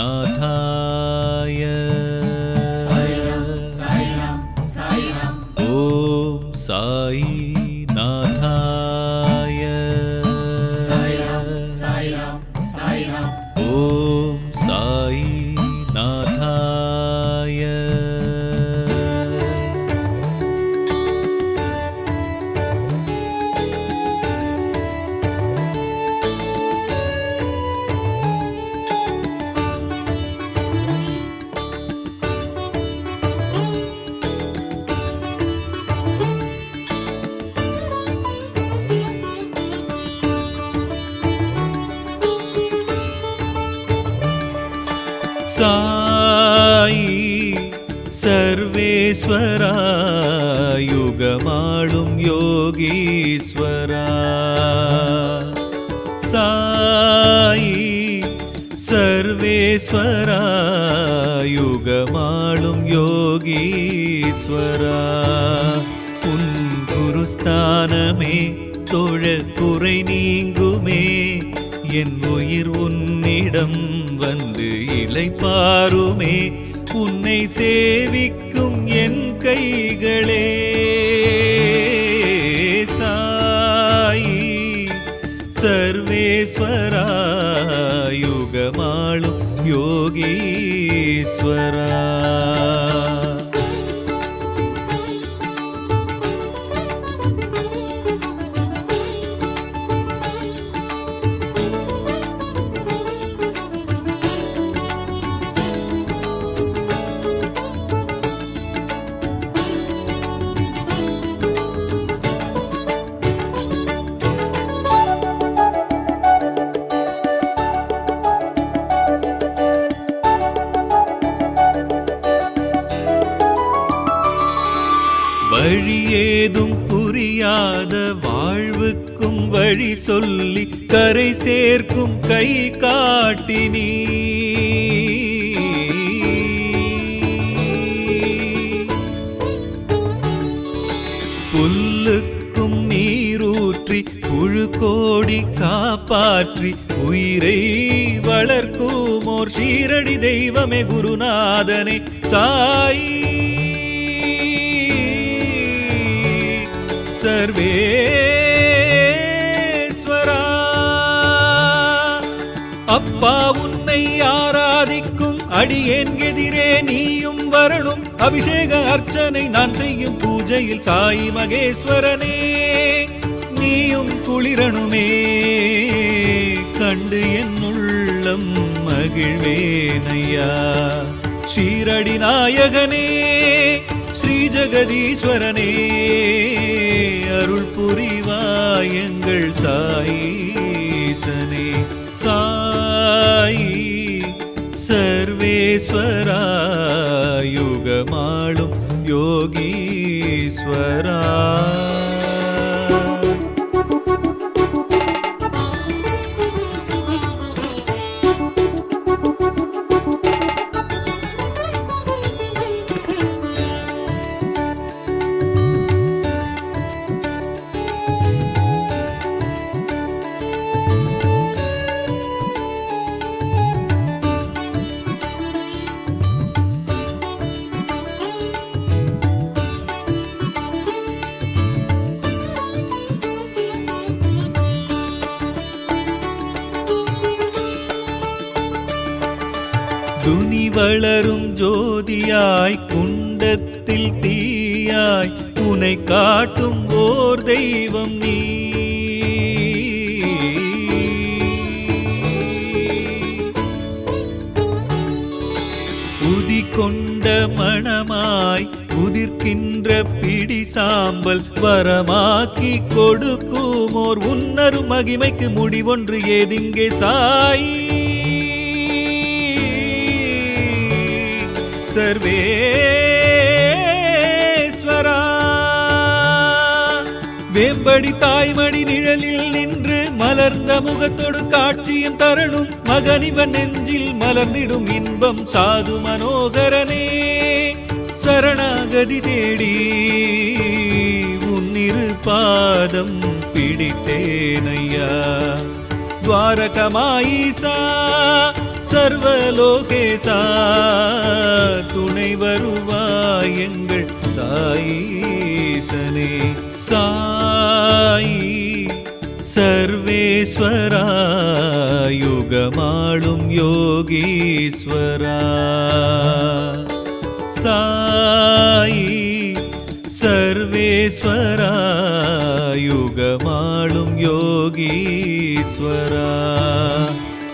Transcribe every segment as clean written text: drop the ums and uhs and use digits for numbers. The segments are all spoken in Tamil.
नाथाय ॐ साई नाथाय ॐ साई नाथाय साई सर्वेश्वरा युगमाळुम योगीश्वरा साई सर्वेश्वरा युगमाळुम योगीश्वरा उन गुरुस्தானமே தொழ குறை நீங்குமே என் உயிர் உன்னிடம் வந்து இளைப்பாருமே உன்னை சேவிக்கும் என் கைகளே சாயி சர்வேஸ்வரா யுகமாளும் யோகீஸ்வரா வழியேதும் புரியாத வாழ்வுக்கும் வழி சொல்லி கரை சேர்க்கும் கை காட்டினீ புல்லுக்கும் நீரூற்றி புழுக்கோடி காப்பாற்றி உயிரை வளர்க்கும் ஓர் ஷீரடி தெய்வமே குருநாதனே சாயி சர்வேஸ்வரா அப்பா உன்னை ஆராதிக்கும் அடியேன் எதிரே நீயும் வரணும் அபிஷேக அர்ச்சனை நான் செய்யும் பூஜையில் சாயி மகேஸ்வரனே நீயும் குளிரணுமே கண்டு என் உள்ளம் மகிழ்வேனையா ஷீரடி நாயகனே ஸ்ரீ ஜெகதீஸ்வரனே அருள் புரிவாய் எங்கள் சாயீசனே சாயி சர்வேஸ்வரா யுகமாளும் யோகீஸ்வரா துனி வளரும் ஜோதியாய் குண்டத்தில் தீயாய் உனை காட்டும் ஓர் தெய்வம் நீ உதி கொண்ட மணமாய் உதிர்க்கின்ற பிடி சாம்பல் வரமாக்கி கொடுக்கும் ஓர் உன்னரு மகிமைக்கு முடிவொன்று ஏதிங்கே சாயி சர்வேஸ்வரா வேம்படி தாய்மடி நிழலில் நின்று மலர்ந்த முகத்தோடு காட்சியும் தரணும் மகனிவன் நெஞ்சில் மலர்ந்திடும் இன்பம் சாது மனோகரனே சரணாகதி தேடி உன்னிரு பாதம் பிடித்தேனையா துவாரகமாயிசா சர்வலோகேசா துணை வருவாய் எங்கள் சாயீசனே. சாயி சர்வேஸ்வரா யுகமாளும் யோகீஸ்வரா. சாயி சர்வேஸ்வரா யுகமாளும் யோகீஸ்வரா.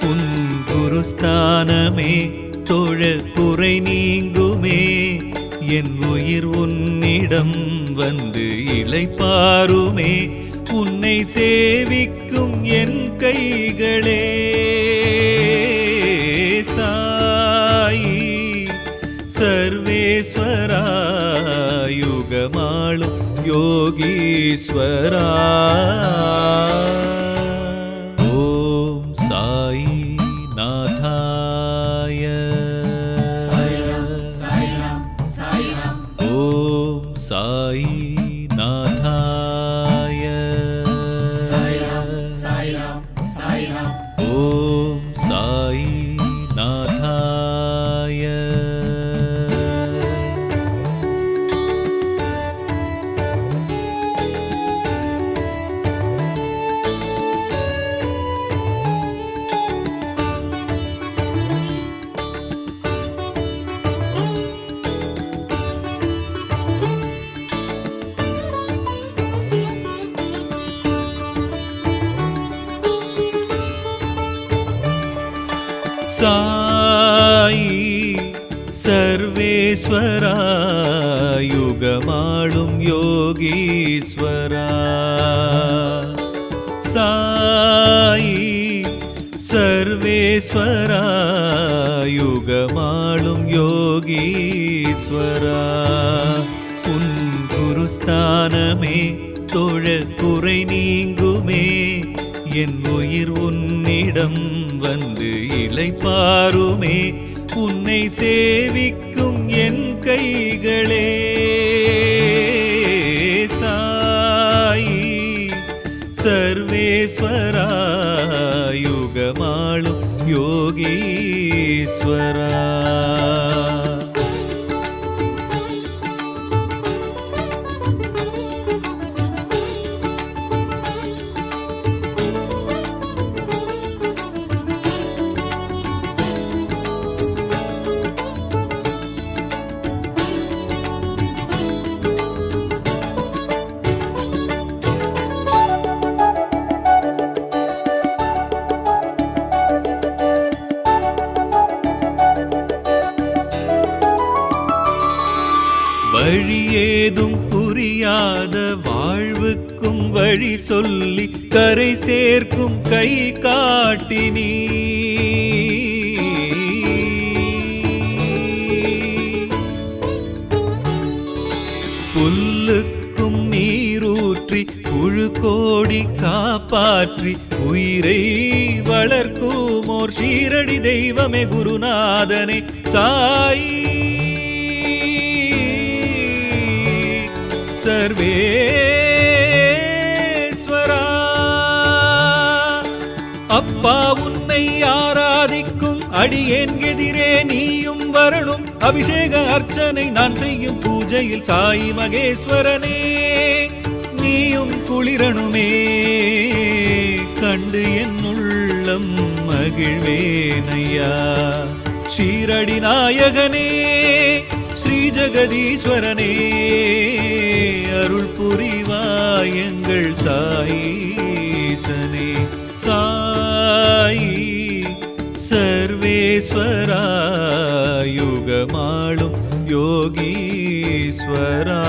உன் குருஸ்தானமே தொழ குறை நீங்குமே, என் உயிர் உன்னிடம் வந்து இளைப்பாருமே. உன்னை சேவிக்கும் என் கைகளே சாயி சர்வேஸ்வரா யுகமாளும் யோகீஸ்வரா. ஓம் சாயி நாதாய ஓம் சாயி நாதாய ஓம் சாயி நாதாய. சாயி சர்வேஸ்வரா யுகமாளும் யோகீஸ்வரா. சாயி சர்வேஸ்வரா யுகமாளும் யோகீஸ்வரா. உன் குருஸ்தானமே தொழ குறை நீங்குமே, என் உயிர் உன்னிடம் வந்து இளைப்பாருமே. உன்னை சேவிக்கும் என் கைகளே சாயி சர்வேஸ்வரா யுகமாளும் யோகீஸ்வரா. வழியேதும் புரியாத வாழ்வுக்கும் வழி சொல்லி கரை சேர்க்கும் கை காட்டினீ. புல்லுக்கும் நீரூற்றி புழு கோடி காப்பாற்றி உயிரை வளர்க்கும் ஓர் ஷீரடி தெய்வமே குருநாதனே சாயி சர்வேஸ்வரா. அப்பா உன்னை ஆராதிக்கும் அடியேன் எதிரே நீயும் வரணும். அபிஷேக அர்ச்சனை நான் செய்யும் பூஜையில் சாயி மகேஸ்வரனே நீயும் குளிரணுமே. கண்டு என் உள்ளம் மகிழ்வேனையா. ஷீரடி நாயகனே ஸ்ரீ ஜெகதீஸ்வரனே அருள் புரிவாய் எங்கள் சாயீசனே. சாயி சர்வேஸ்வரா யுகமாளும் யோகீஸ்வரா.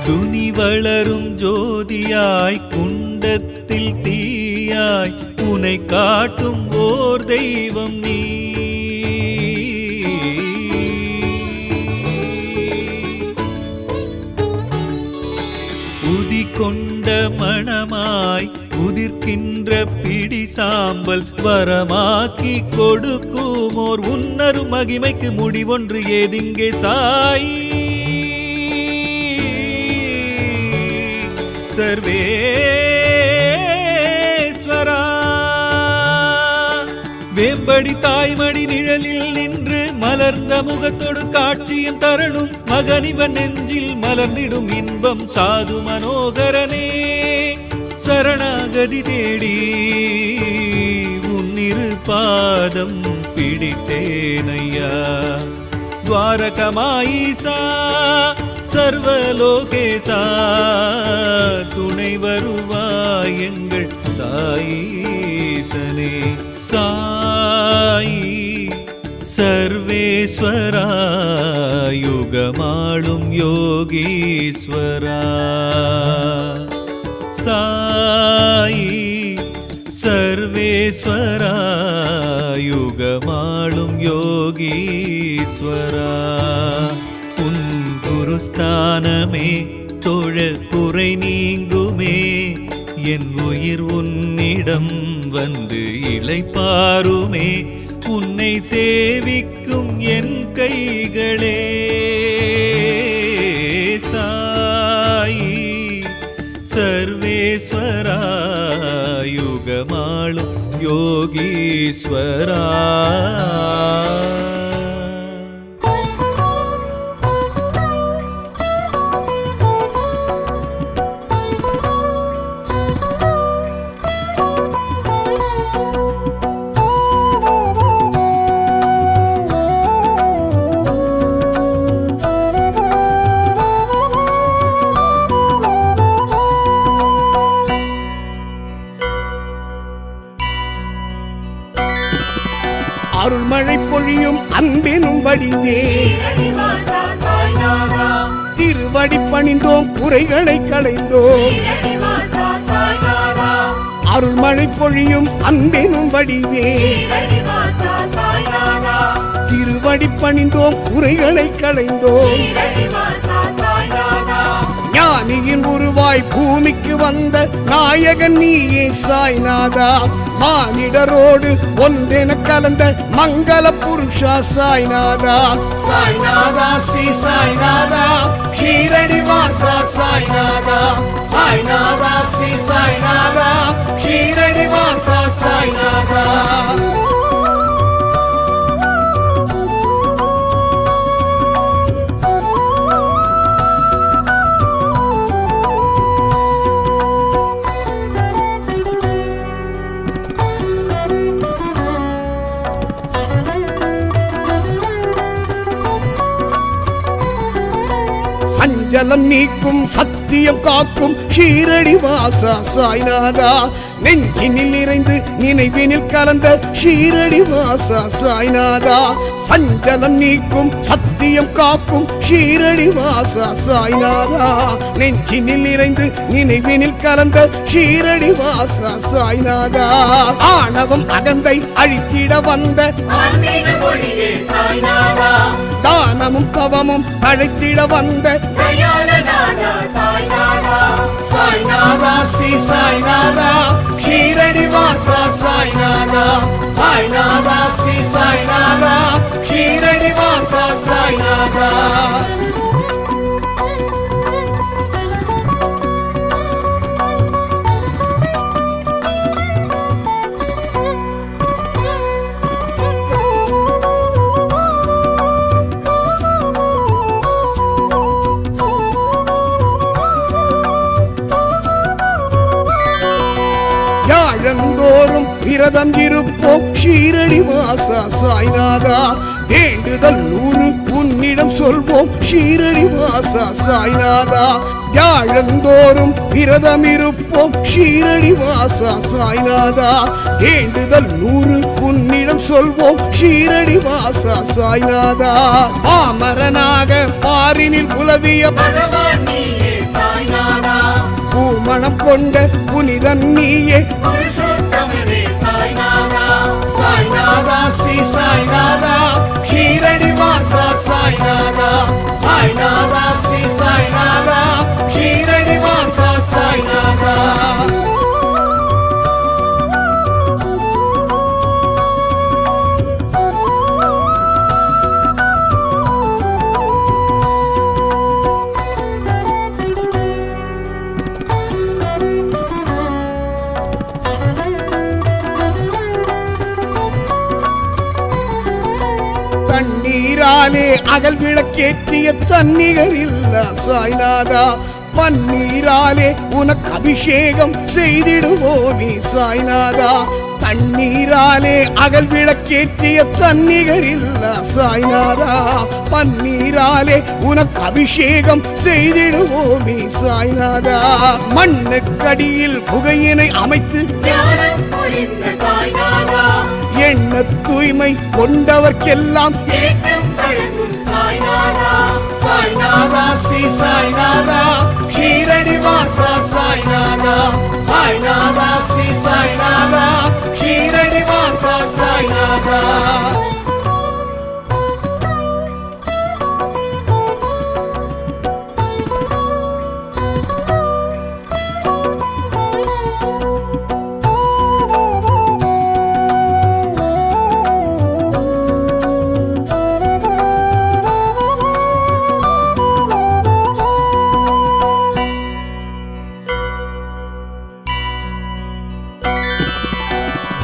துனி வளரும் ஜோதியாய் குண்டத்தில் தீயாய் உனை காட்டும் ஓர் தெய்வம் நீ. உதி கொண்ட மணமாய் உதிர்க்கின்ற பிடி சாம்பல் வரமாக்கி கொடுக்குமோர் உன்னரும் மகிமைக்கு முடிவொன்று ஏதிங்கே சாயி. சர்வேஸ்வரா வேம்படி தாய்மடி நிழலில் நின்று மலர்ந்த முகத்தோடு காட்சியும் தரணும் மகனிவன் நெஞ்சில் மலர்ந்திடும் இன்பம் சாது மனோகரனே. சரணாகதி தேடி உன்னிரு பாதம் பிடித்தேனையா. துவாரகமாயிசா சர்வலோகேசா துணை வருவாய் எங்கள் சாயீசனே. சாயி சர்வேஸ்வரா யுகமாளும் யோகீஸ்வரா. சாயி சர்வேஸ்வரா யுகமாளும் யோகீஸ்வரா. உன் குருஸ்தானமே தொழ குறை நீங்குமே என் உயிர் உன்னிடம் வந்து இளைப்பாருமே. உன்னை சேவிக்கும் என் கைகளே சாயி சர்வேஸ்வரா யுகமாளும் யோகீஸ்வரா. அருள்மழை பொழியும் அன்பினும் வடிவே திருவடி பணிந்தோம் குறைகளை களைந்தோம். அருள்மழை பொழியும் அன்பினும் வடிவே திருவடி பணிந்தோம் குறைகளை களைந்தோம். ஞானியின் உருவாய் பூமிக்கு வந்த நாயகன் நீயே சாய்நாதா. மானிடரோடு ஒன்றென கலந்த மங்கள புருஷா சாய்நாதா. சாய்நாதா ஸ்ரீ சாய்நாதா ஷீரடி வாசா சாய்நாதா. சாய்நாதா ஸ்ரீ சாய்நாதா ஷீரடி வாசா சாய்நாதா. சஞ்சலம் நீக்கும் சத்தியம் காக்கும் ஷீரடி வாசா சாய்நாதா. நெஞ்சினில் நிறைந்து நினைவினில் கலந்த ஷீரடி வாசா சாய்நாதா. சஞ்சலம் நீக்கும் சத்தியம் காக்கும் ஷீரடி வாசா சாய்நாதா. நெஞ்சினில் நிறைந்து நினைவினில் கலந்த ஷீரடி வாசா சாய்நாதா. ஆணவம் அகந்தை அழித்திட வந்த தானமும் தவமும் அழைத்திட வந்த சாய்நாதா ஸ்ரீ சாய்நாதா ஷீரடி வாசா சாய்நாதா. சாய்நாதா ஸ்ரீ சாய்நாதா ஷீரடி வாசா சாய்நாதா. யாழந்தோறும் விரதம் இருப்போம் ஷீரடி வாசா சாய்நாதா. வேண்டுதல் 100 உன்னிடம் சொல்வோம் ஷீரடி வாசா சாய்நாதா. யாழந்தோறும் விரதம் இருப்போம் ஷீரடி வாசா சாய்நாதா. வேண்டுதல் 100 உன்னிடம் சொல்வோம் ஷீரடி வாசா சாய்நாதா. பாமரனாக பாரினில் புலவிய பகவான் நீயே கொண்ட புனிதன் நீயே சாய்நாதா ஸ்ரீ சாய்நாதா ஷீரடி வாசா சாய்நாதா சாய்நாதா ஸ்ரீ சாய்நாதா ஷீரடி வாசா சாய்நாதா தண்ணீராலே அகல் விளக்கேற்றிய தன்னிகர் இல்ல சாய்நாதா பன்னீராலே உனக்கு அபிஷேகம் செய்திடுவோமே சாய்நாதா தண்ணீராலே அகல் விளக்கேற்றிய தன்னிகர் இல்ல சாய்நாதா பன்னீராலே உனக்கு அபிஷேகம் செய்திடுவோமே சாய்நாதா மண்ணுக்கடியில் குகையினை அமைத்து எண்ண தூய்மை கொண்டவர்க்கெல்லாம் சாய்நாதா ஸ்ரீ சாய்நாதா ஷீரடி வாசா சாய்நாதா சாய்நாதா ஸ்ரீ சாய்நாதா ஷீரடி வாசா சாய்நாதா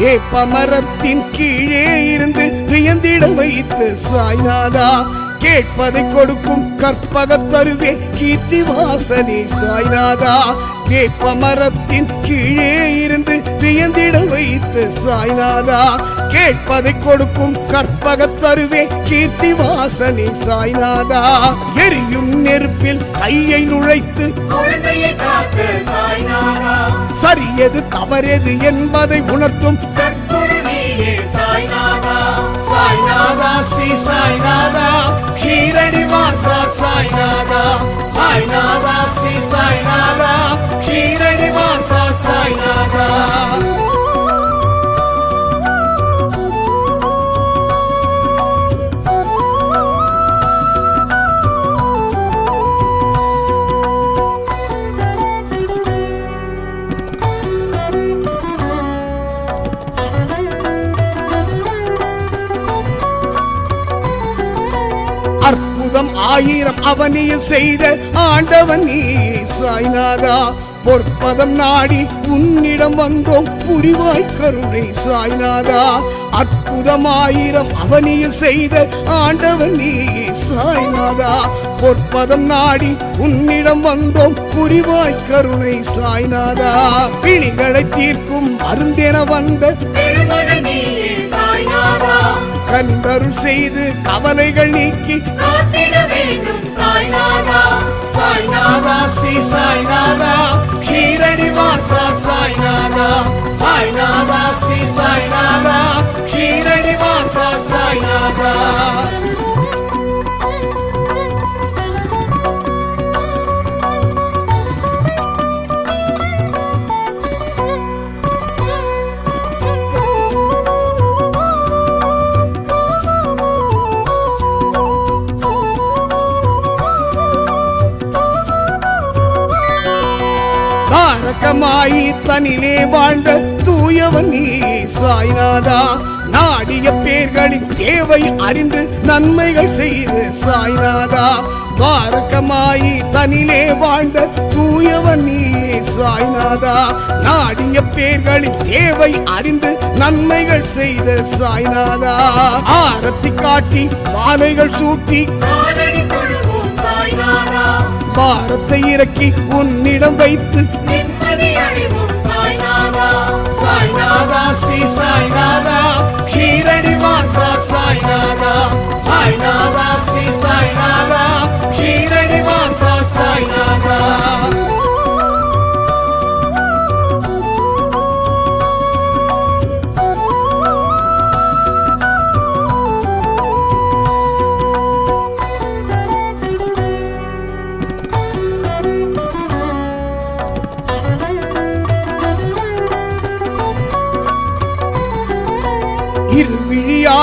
ஏப்பமரத்தின் கீழே இருந்து வியந்திட வைத்து சாய்நாதா கேட்பதை கொடுக்கும் கற்பக தருவே கீர்த்தி வாசனே சாய்நாதா வேப்பமரத்தின் கீழே இருந்து வியந்திட வைத்து சாய்நாதா கேட்பதை கொடுக்கும் கற்பக தருவே கீர்த்தி வாசனே சாய்நாதா எரியும் நெருப்பில் கையை நுழைத்து சரியது தவறெது என்பதை உணர்த்தும் சாய்நாதா ஸ்ரீ சாய்நாதா ஷீரடி வாசா சாய்நாதா சாய்நாதா ஸ்ரீ சாய்நாதா ஷீரடி வாசா சாய்நாதா அற்புதம் ஆயிரம் அவனியில் செய்த ஆண்டவன் நீ சாய்நாதா பொற்பதம் நாடி உன்னிடம் வந்தோம் புரிவாய் கருணை சாய்நாதா அற்புதமாயிரம் அவனியில் செய்த ஆண்டவன் நீ சாய்நாதா பொற்பதம் நாடி உன்னிடம் வந்தோம் புரிவாய் கருணை சாய்நாதா பிணிகளை தீர்க்கும் மருந்தென வந்த கனிந்தருள் செய்து கவலைகள் நீக்கி சாய்நாதா ஸ்ரீ சாய்நாதா ஷீரடி வாசா சாய்நாதா சாய்நாதா ஸ்ரீ சாய்நாதா ஷீரடி வாசா சாய்நாதா தாரகமாயி தனிலே வாழ்ந்த தூயவன் நீ சாய்நாதா நாடிய பேர்களின் தேவை அறிந்து நன்மைகள் செய்து சாய்நாதா தாரகமாயி தனிலே வாழ்ந்த தூயவன் நீ சாய்நாதா நாடிய பேர்களின் தேவை அறிந்து நன்மைகள் செய்த சாய்நாதா ஆரத்தி காட்டி மாலைகள் சூட்டி பாரத்தை இறக்கி உன்னிடம் வைத்து சாய்நாதா ஸ்ரீ சாய்நாதா ஷீரடி வாசா சாய்நாதா சாய்நாதா ஸ்ரீ சாய்நாதா ஷீரடி வாசா சாய்நாதா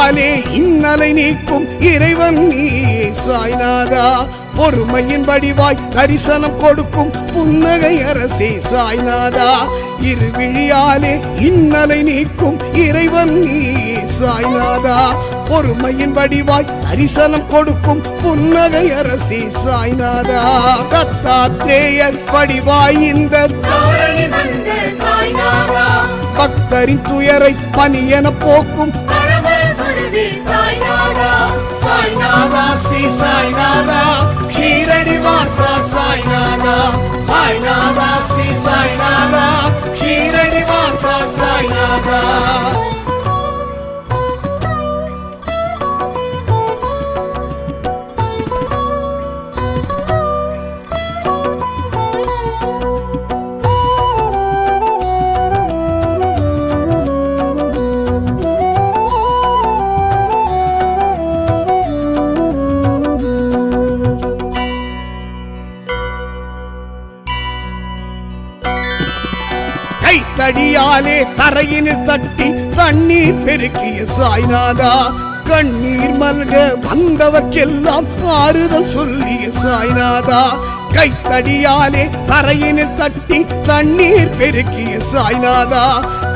விழியாலே இன்னலை நீக்கும் இறைவன் நீயே சாய்நாதா பொறுமையின் வடிவாய் தரிசனம் கொடுக்கும் புன்னகை அரசே சாய்நாதா இருவிழியாலே இன்னலை நீக்கும் இறைவன் நீயே சாய்நாதா பொறுமையின் வடிவாய் தரிசனம் கொடுக்கும் புன்னகை அரசே சாய்நாதா தத்தாத்ரேயர் வடிவாய் இந்த பக்தரின் துயரை பனியென போக்கும் சாய்நாதா ஸ்ரீ சாய்நாதா ஷீரடி வாசா சாய்நாதா சாய்நாதா ஸ்ரீ சாய்நாதா ஷீரடி வாசா சாய்நாதா கைத்தடியாலே தரையினில் தட்டி தண்ணீர் பெருக்கிய சாய்நாதா கண்ணீர் மல்க வந்தவர்க்கெல்லாம் ஆறுதல் சொல்லிய சாய்நாதா கைத்தடியாலே தரையினில் தட்டி தண்ணீர் பெருக்கிய சாய்நாதா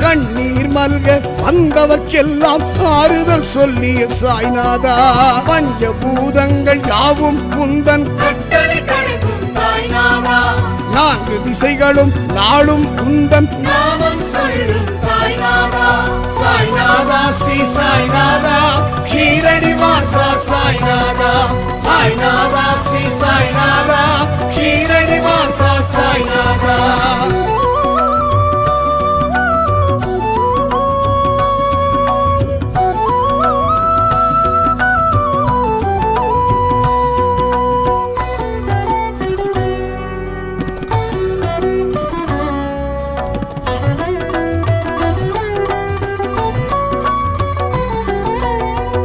கண்ணீர் மல்க வந்தவர்க்கெல்லாம் ஆறுதல் சொல்லிய சாய்நாதா பஞ்சபூதங்கள் யாவும் குந்தன் நான்கு திசைகளும் நாளும் குந்தன் சாய்நாதா ஸ்ரீ சாய்நாதா ஷீரடி வாசா சாய்நாதா சாய்நாதா ஸ்ரீ சாய்நாதா ஷீரடி வாசா சாய்நாதா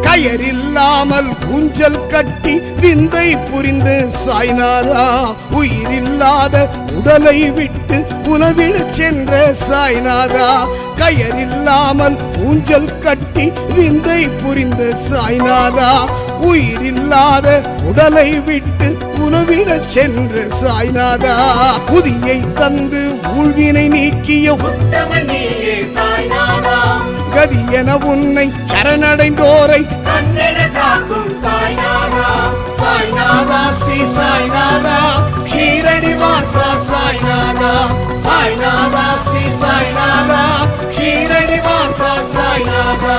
கயரில்லாமல் ஊஞ்சல் கட்டி விந்தை புரிந்து சாய்நாதா உயிரில்லாத உடலை விட்டு உணவிடச் சென்ற சாய்நாதா கயரில்லாமல் ஊஞ்சல் கட்டி விந்தை புரிந்த சாய்நாதா உயிரில்லாத உடலை விட்டு உணவிடச் சென்ற சாய்நாதா புதியை தந்து ஊழ்வினை நீக்கிய கதி என உன்னை சரணடைந்தோரை சாய்நாதா ஸ்ரீ சாய்நாதா ஷீரடி வாசா சாய்நாதா சாய்நாதா ஸ்ரீ சாய்நாதா ஷீரடி வாசா சாய்நாதா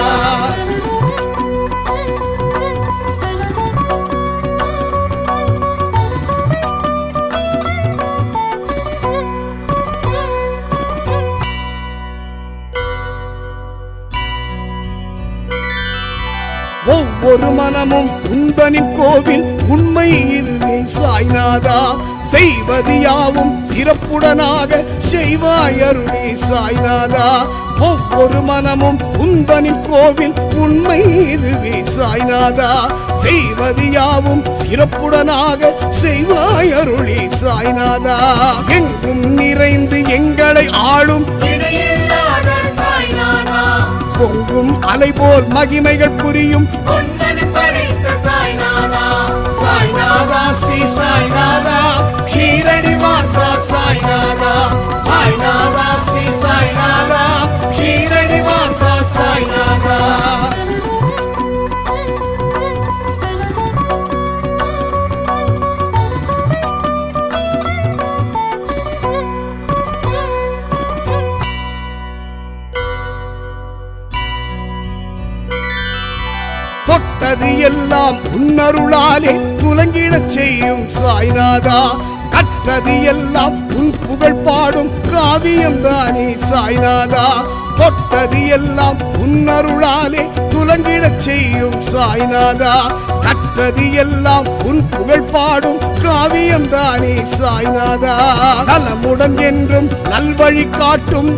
ஒவ்வொரு மனமும் உந்தனின் கோவில் உண்மை இதுவே சாய்நாதா செய்வது யாவும் சிறப்புடனாக செய்வாய் அருளே சாய்நாதா ஒவ்வொரு மனமும் உந்தனின் கோவில் உண்மை இதுவே சாய்நாதா செய்வது யாவும் சிறப்புடனாக செய்வாய் அருளே சாய்நாதா எங்கும் நிறைந்து எங்களை ஆளும் பொங்கும் அலை போல் மகிமைகள் புரியும் சாய்நாதா ஸ்ரீ சாய்நாதா ஷீரடி வாசா சாய்நாதா சாய்நாதா ஸ்ரீ சாய்நாதா ஷீரடி வாசா சாய்நாதா தொட்டது எல்லாம் உன்னருளாலே துலங்கிடச் செய்யும் சாய்நாதா கற்றது எல்லாம் உன் புகழ் பாடும் காவியம் தானே சாய்நாதா தொட்டது எல்லாம் உன்னருளாலே துலங்கிடச் செய்யும் சாய்நாதா கற்றது எல்லாம் உன் புகழ் பாடும் காவியம் தானே சாய்நாதா நலமுடன் என்றும் நல்வழி காட்டும்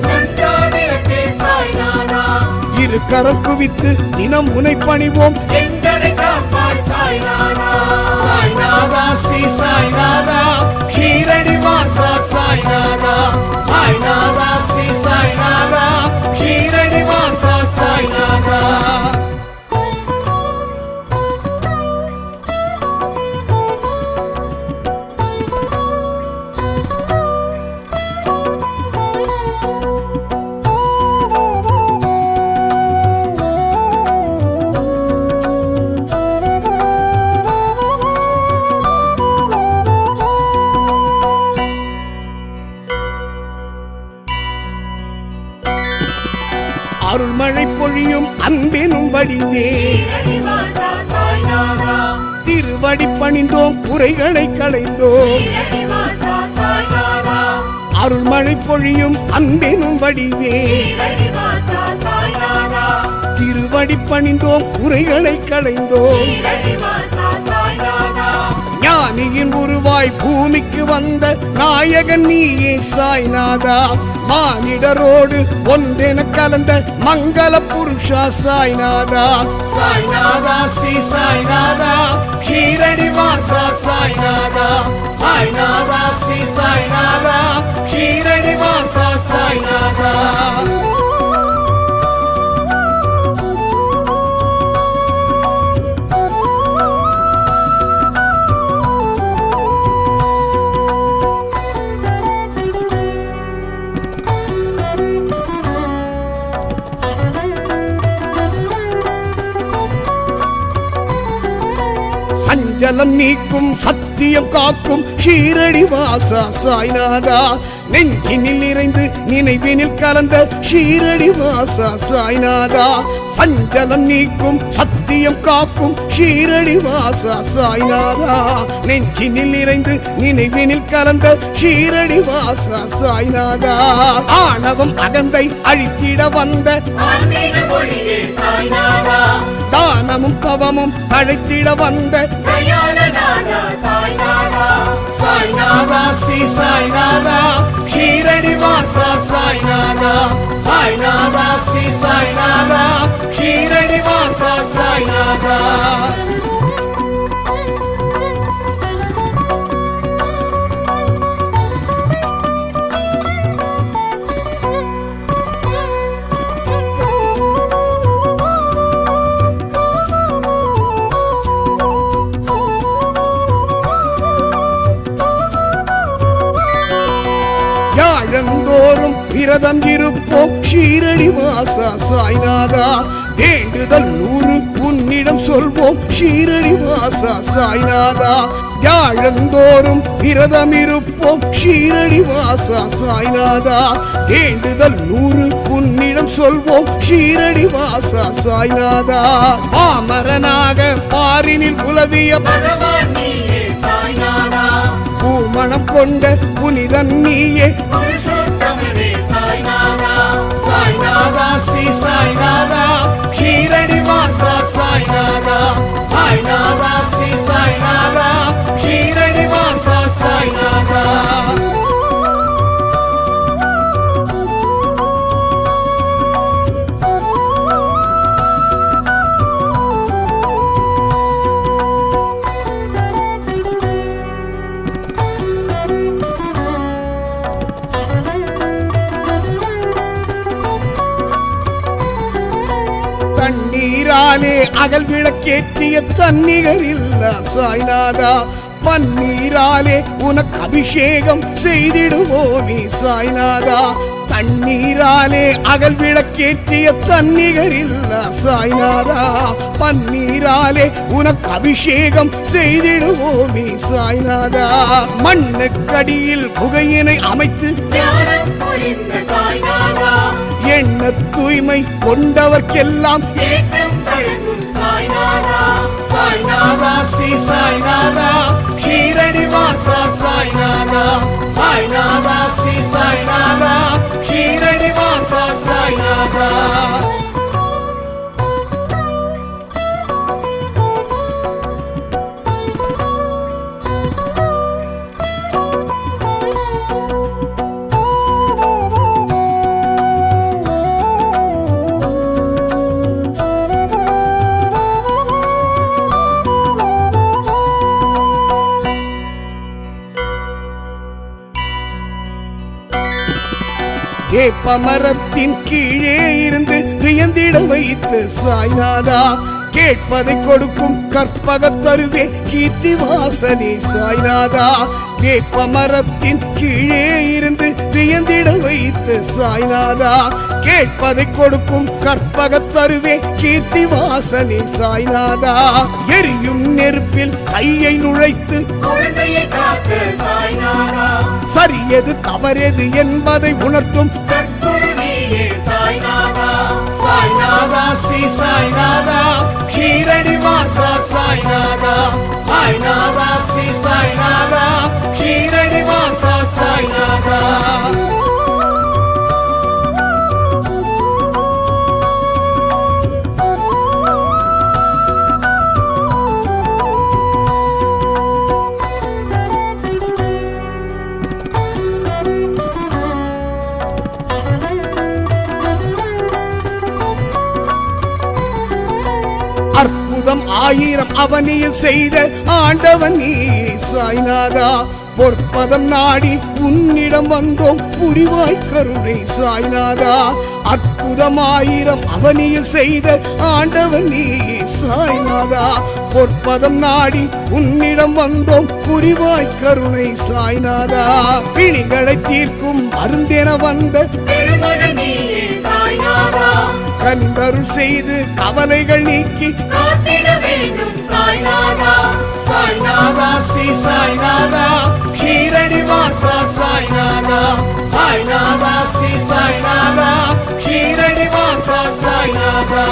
இரு கரம் குவித்து தினம் உனை பணிவோம் சாய்நாதா ஸ்ரீ சாய்நாதா ஷீரடி வாசா சாய்நாதா சாய்நாதா ஸ்ரீ சாய்நாதா ஷீரடி வாசா சாய்நாதா வடிவே ஸ்ரீரடிவாசா சாய்நாதா திருவடி பணிந்தோம் குறைகளை களைந்தோம் ஸ்ரீரடிவாசா சாய்நாதா அருள்மழை பொழியும் அன்பெனும் வடிவே ஸ்ரீரடிவாசா சாய்நாதா திருவடி பணிந்தோம் குறைகளை களைந்தோம் ஸ்ரீரடிவாசா சாய்நாதா ஞானியின் உருவாய் பூமிக்கு வந்த நாயகன் நீயே சாய்நாதா மானிடரோடு ஒன்றென கலந்த மங்கள புருஷா சாய்நாதா சாய்நாதா ஸ்ரீ சாய்நாதா ஷீரடிவாசா சாய்நாதா சாய்நாதா ஸ்ரீ சாய்நாதா ஷீரடிவாசா சாய்நாதா சஞ்சலம் நீக்கும் சத்தியம் காக்கும் ஷீரடி வாசா சாய்நாதா நெஞ்சினில் நிறைந்து நினைவினில் கலந்த ஷீரடி வாசா சாய்நாதா சஞ்சலம் நீக்கும் சத்தியம் காக்கும் ஷீரடி வாசா சாய்நாதா நெஞ்சினில் நிறைந்து நினைவினில் கலந்த ஷீரடி வாசா சாய்நாதா ஆணவம் அகந்தை அழித்திட வந்த ஆன்மீக மொழியே சாய்நாதா தானமும் தவமும் அழைத்திட வந்த தயாளநாதா சாய்நாதா சாய்நாதா ஸ்ரீ சாய்நாதா ஷீரடி வாசா சாய்நாதா சாய்நாதா ஸ்ரீ சாய்நாதா ஷீரடி வாசா சாய்நாதா யாழந்தோறும் விரதம் இருப்போம் ஷீரடி வாசா சாய்நாதா வேண்டுதல் 100 உன்னிடம் சொல்வோம் ஷீரடி வாசா சாய்நாதா யாழந்தோறும் விரதம் இருப்போம் ஷீரடி வாசா சாய்நாதா வேண்டுதல் 100 உன்னிடம் சொல்வோம் ஷீரடி வாசா சாய்நாதா பாமரனாக பாரினில் உலவிய பகவான் நீயே சாய்நாதா பூமணம் கொண்ட புனிதன் நீயே புருஷோத்தமனே சாய்நாதா சாய்நாதா ஸ்ரீ சாய்நாதா ஷீரடி வாசா சாய்நாதா சாய்நாதா ஸ்ரீ சாய்நாதா ஷீரடி வாசா சாய்நாதா தண்ணீராலே அகல் விளக்கேற்றிய தன்னிகர் இல்ல சாய்நாதா பன்னீராலே உனக்கு அபிஷேகம் செய்திடுவோமே சாய்நாதா தண்ணீராலே அகல் விளக்கேற்றிய தன்னிகர் இல்ல சாய்நாதா பன்னீராலே உனக்கு அபிஷேகம் செய்திடுவோமே சாய்நாதா மண்ணுக்கடியில் குகையினை அமைத்து ஞானம் புரிந்த சாய்நாதா எண்ண தூய்மை கொண்டவர்க்கெல்லாம் தேட்டம் வழங்கும் சாய்நாதா சாய்நாதா ஸ்ரீ சாய்நாதா ஷீரடி வாசா சாய்நாதா சாய்நாதா ஸ்ரீ சாய்நாதா ஷீரடி வாசா சாய்நாதா வேப்பமரத்தின் கீழே இருந்து வியந்திட வைத்து சாய்நாதா கேட்பதை கொடுக்கும் கற்பக தருவே கீர்த்தி வாசனே சாய்நாதா வேப்பமரத்தின் கீழே இருந்து வியந்திட வைத்து சாய்நாதா கேட்பதை கொடுக்கும் கற்பக தருவே கீர்த்தி வாசனே சாய்நாதா எரியும் நெருப்பில் கையை நுழைத்து குழந்தையை காக்க சாய்நாதா சரியது தவறெது என்பதை உணர்த்தும் சத்குரு நீயே சாய்நாதா சாய்நாதா ஸ்ரீ சாய்நாதா ஷீரடி வாசா சாய்நாதா சாய்நாதா ஸ்ரீ சாய்நாதா ஷீரடி வாசா சாய்நாதா அற்புதம் ஆயிரம் அவனியில் செய்த ஆண்டவன் நீ சாய்நாதா பொற்பதம் நாடி உன்னிடம் வந்தோம் புரிவாய் கருணை சாய்நாதா அற்புதம் ஆயிரம் அவனியில் செய்த ஆண்டவன் நீ சாய்நாதா பொற்பதம் நாடி உன்னிடம் வந்தோம் புரிவாய் கருணை சாய்நாதா பிணிகளை தீர்க்கும் மருந்தென வந்த திருமகன் நீயே சாய்நாதா கனிந்தருள் செய்து கவலைகள் நீக்கி காத்திட வேண்டும் சாய்நாதா சாய்நாதா ஸ்ரீ சாய்நாதா ஷீரடி வாசா சாய்நாதா சாய்நாதா ஸ்ரீ சாய்நாதா ஷீரடி வாசா சாய்நாதா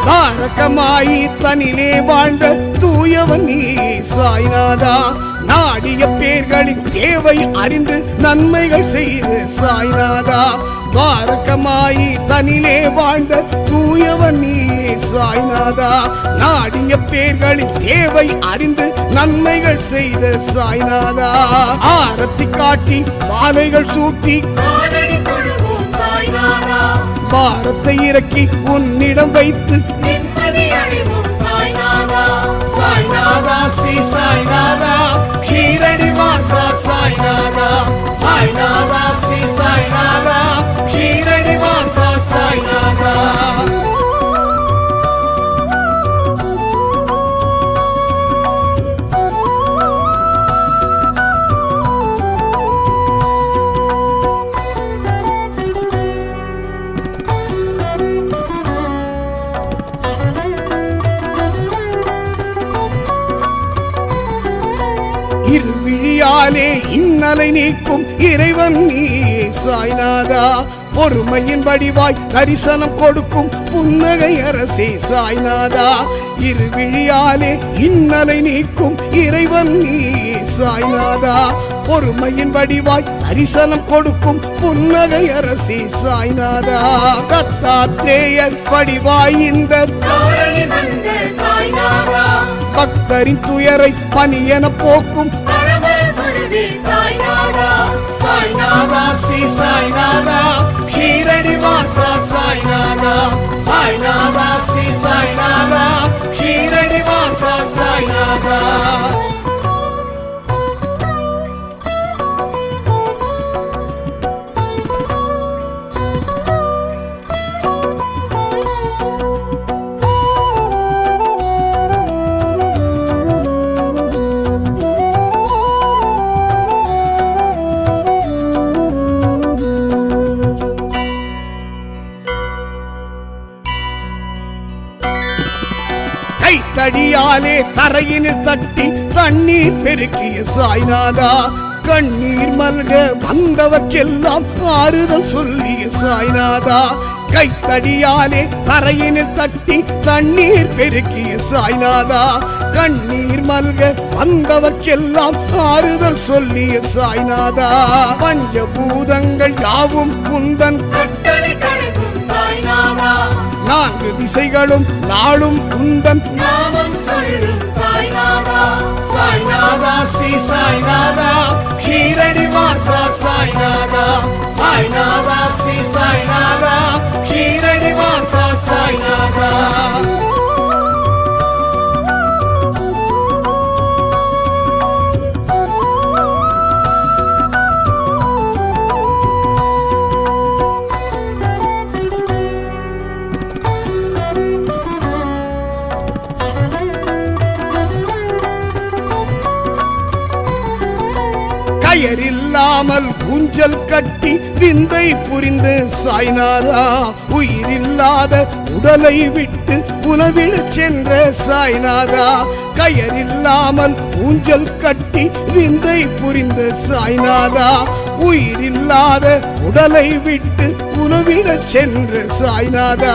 தாரகமாயி தனிலே வாழ்ந்த தூயவன் நீ சாய்நாதா நாடிய பேர்களின் தேவை அறிந்து நன்மைகள் செய்து சாய்நாதா தாரகமாயி தனிலே வாழ்ந்த தூயவன் நீ சாய்நாதா நாடிய பேர்களின் தேவை அறிந்து நன்மைகள் செய்த சாய்நாதா ஆரத்தி காட்டி மாலைகள் சூட்டி காலடி தொழுவோம் சாய்நாதா பாரத்தை இறக்கி உன்னிடம் வைத்து நிம்மதி அடைவோம் சாய்நாதா சாய்நாதா ஸ்ரீ சாய்நாதா ஷீரடி வாசா சாய்நாதா சாய்நாதா ஸ்ரீ சாய்நாதா ஷீரடி வாசா சாய்நாதா இருவிழியாலே இன்னலை நீக்கும் இறைவன் நீ சாய்நாதா பொறுமையின் வடிவாய் தரிசனம் கொடுக்கும் புன்னகை அரசே சாய்நாதா இருவிழியாலே இன்னலை நீக்கும் இறைவன் நீ சாய்நாதா பொறுமையின் வடிவாய் தரிசனம் கொடுக்கும் புன்னகை அரசே சாய்நாதா தத்தாத்ரேயர் வடிவாய் இந்த தாரணி வந்த சாய்நாதா பக்தரின் துயரை பனியென போக்கும் பரம குருவே சாய்நாதா சாய்நாதா ஸ்ரீ சாய்நாதா ஷீரடி வாசா சாய்நாதா சாய்நாதா ஸ்ரீ சாய்நாதா ஷீரடி வாசா சாய்நாதா கைத்தடியாலே தரையினில் தட்டி தண்ணீர் பெருக்கிய சாய்நாதா கண்ணீர் மல்க வந்தவர்க்கெல்லாம் ஆறுதல் சொல்லிய சாய்நாதா கைத்தடியாலே தரையினில் தட்டி தண்ணீர் பெருக்கிய சாய்நாதா கண்ணீர் மல்க வந்தவர்க்கெல்லாம் ஆறுதல் சொல்லிய சாய்நாதா பஞ்சபூதங்கள் யாவும் குந்தன் கட்டளை கடக்கும் சாய்நாதா நான்கு திசைகளும் நாளும் குந்தன் நாமம் சொல்லும் சாய்நாதா சாய்நாதா ஸ்ரீ சாய்நாதா ஷீரடி வாசா சாய்நாதா சாய்நாதா ஸ்ரீ சாய்நாதா ஷீரடி வாசா சாய்நாதா கயரில்லாமல் ஊஞ்சல் கட்டி விந்தை புரிந்து சாய்நாதா உயிரில்லாத உடலை விட்டு உணவிடச் சென்ற சாய்நாதா கயரில்லாமல் ஊஞ்சல் கட்டி விந்தை புரிந்த சாய்நாதா உயிரில்லாத உடலை விட்டு உணவிடச் சென்ற சாய்நாதா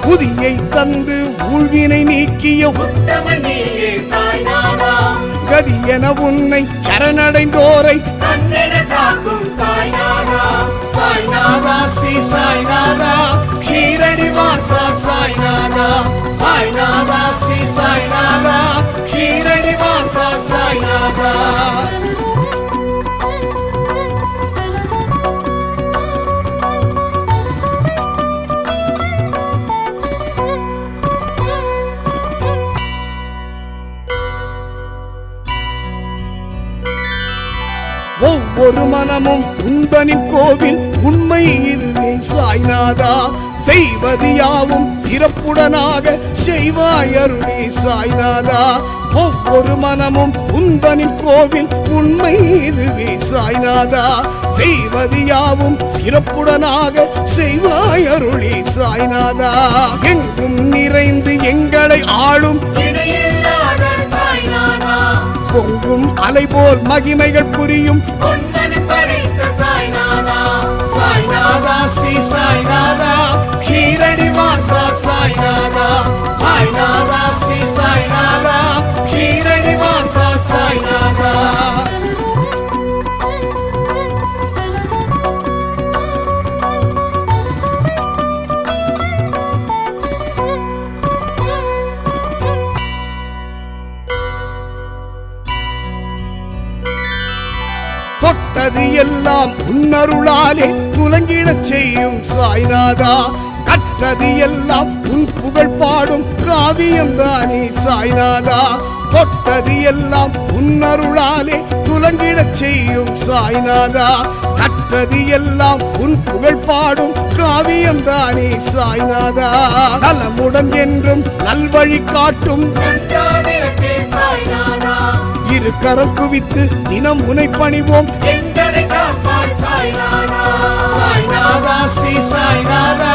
புதியை தந்து ஊழ்வினை நீக்கிய உத்தமன் நீயே சாய்நாதா கதியென உன்னை சரணடைந்தோரை கண்ணென காக்கும் சாய்நாதா சாய்நாதா ஸ்ரீ சாய்நாதா ஷீரடி வாசா சாய்நாதா சாய்நாதா ஸ்ரீ சாய்நாதா ஷீரடி வாசா சாய்நாதா ஒவ்வொரு மனமும் உந்தனின் கோவில் உண்மை இதுவே சாய்நாதா செய்வது யாவும் சிறப்புடனாக செய்வாய் அருளே சாய்நாதா ஒவ்வொரு மனமும் உந்தனின் கோவில் உண்மை இதுவே சாய்நாதா செய்வது யாவும் சிறப்புடனாக செய்வாய் அருளே சாய்நாதா எங்கும் நிறைந்து எங்களை ஆளும் இணையில்லாத சாய்நாதா பொங்கும் அலை போல் மகிமைகள் புரியும் பொன்னன் படைத்த சாய்நாதா சாய்நாதா ஸ்ரீ சாய்நாதா ஷீரடி வாசா சாய்நாதா சாய்நாதா ஸ்ரீ சாய்நாதா ஷீரடி வாசா சாய்நாதா தொட்டது எல்லாம் உன்னருளாலே துலங்கிடச் செய்யும் சாய்நாதா கற்றது எல்லாம் உன் புகழ் பாடும் காவியம் தானே சாய்நாதா தொட்டது எல்லாம் உன்னருளாலே துலங்கிடச் செய்யும் சாய்நாதா கற்றது எல்லாம் உன் புகழ் பாடும் காவியம் தானே சாய்நாதா நலமுடன் என்றும் நல்வழி காட்டும் நன்றாவிளக்கே சாய்நாதா இரு கரம் குவித்து தினம் உனை பணிவோம் எங்களை காப்பாய் சாய்நாதா சாய்நாதா ஸ்ரீ சாய்நாதா